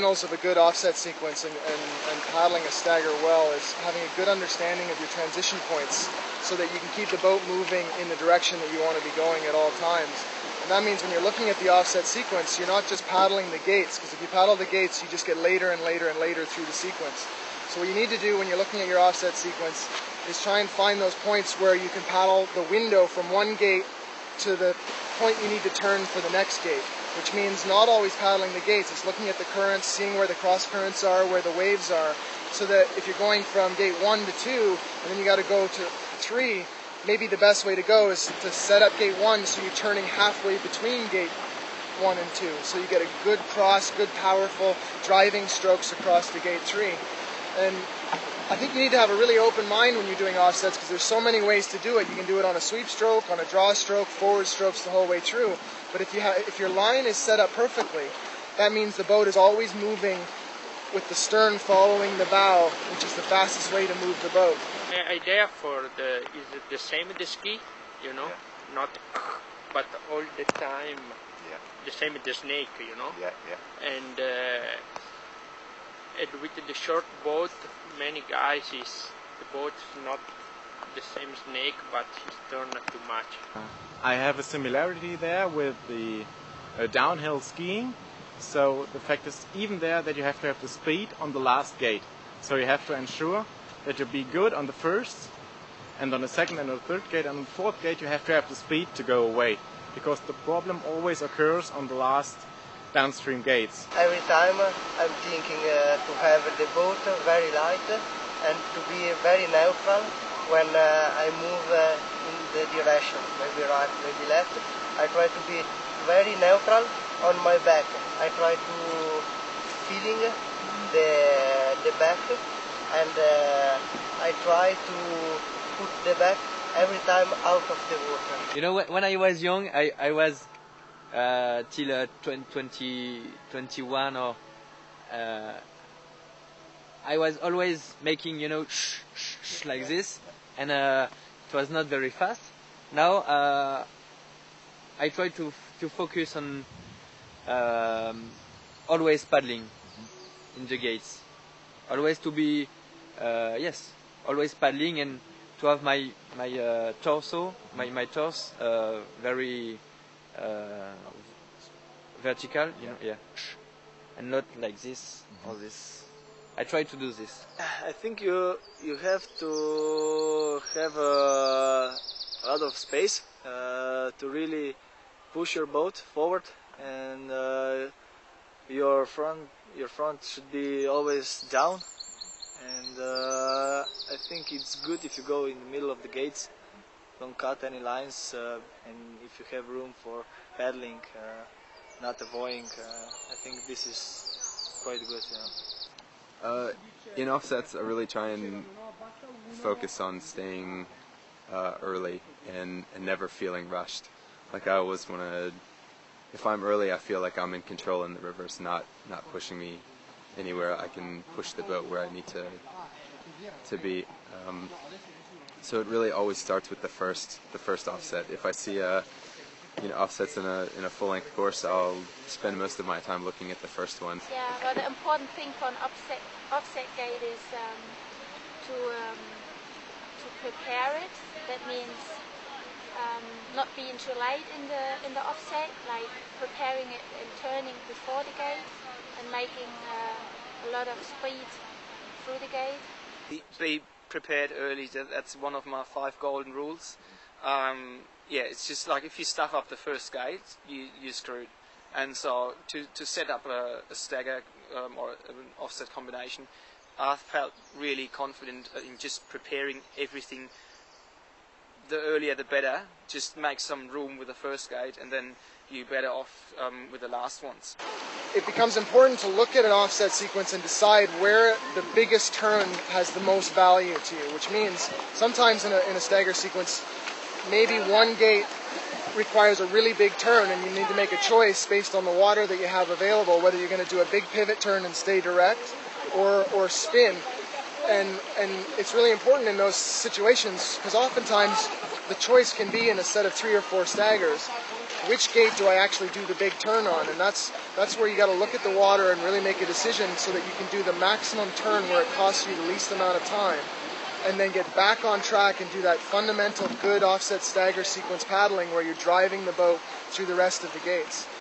fundamentals of a good offset sequence and paddling a stagger well is having a good understanding of your transition points so that you can keep the boat moving in the direction that you want to be going at all times. And that means when you're looking at the offset sequence, you're not just paddling the gates, because if you paddle the gates, you just get later and later and later through the sequence. So what you need to do when you're looking at your offset sequence is try and find those points where you can paddle the window from one gate to the point you need to turn for the next gate, which means not always paddling the gates. It's looking at the currents, seeing where the cross currents are, where the waves are, so that if you're going from gate 1 to 2, and then you got to go to 3, maybe the best way to go is to set up gate 1 so you're turning halfway between gate 1 and 2. So you get a good cross, good powerful driving strokes across to gate 3. And I think you need to have a really open mind when you're doing offsets, because there's so many ways to do it. You can do it on a sweep stroke, on a draw stroke, forward strokes the whole way through. But if your line is set up perfectly, that means the boat is always moving with the stern following the bow, which is the fastest way to move the boat. The idea for is the same with the ski, you know, not, but all the time, the same with the snake, you know. And with the short boat, many guys the boat is not the same snake, but he's turned not too much. I have a similarity there with the downhill skiing. So the fact is even there that you have to have the speed on the last gate. So you have to ensure that you be good on the first, and on the second and the third gate, and on the fourth gate you have to have the speed to go away, because the problem always occurs on the last downstream gates. Every time I'm thinking to have the boat very light and to be very neutral when I move in the direction, maybe right, maybe left. I try to be very neutral on my back. I try to feeling the back, and I try to put the back every time out of the water. You know, when I was young, I was till 21 or I was always making, you know, shh like this, and it was not very fast. Now I try to focus on always paddling in the gates, always to be always paddling, and to have my torso, my torso very vertical, you know, and not like this or this. I try to do this. I think you have to have a lot of space to really push your boat forward, and your front should be always down. And I think it's good if you go in the middle of the gates, don't cut any lines, and if you have room for paddling, not avoiding, I think this is quite good. In offsets, I really try and focus on staying early and never feeling rushed. Like I always want to, if I'm early, I feel like I'm in control, and the river's not pushing me anywhere. I can push the boat where I need to be. So it really always starts with the first offset. If I see offsets in a full-length course, I'll spend most of my time looking at the first one. Yeah, well, the important thing for an offset gate is to prepare it. That means not being too late in the offset, like preparing it and turning before the gate and making a lot of speed through the gate. Be prepared early. That's one of my 5 golden rules. It's just like if you stuff up the first gate, you're screwed. And so to set up a stagger or an offset combination, I felt really confident in just preparing everything. The earlier the better. Just make some room with the first gate, and then you're better off with the last ones. It becomes important to look at an offset sequence and decide where the biggest turn has the most value to you, which means sometimes in a stagger sequence, maybe one gate requires a really big turn, and you need to make a choice based on the water that you have available, whether you're going to do a big pivot turn and stay direct or spin. And it's really important in those situations, because oftentimes the choice can be in a set of 3 or 4 staggers. which gate do I actually do the big turn on? And that's where you got to look at the water and really make a decision so that you can do the maximum turn where it costs you the least amount of time, and then get back on track and do that fundamental good offset stagger sequence paddling where you're driving the boat through the rest of the gates.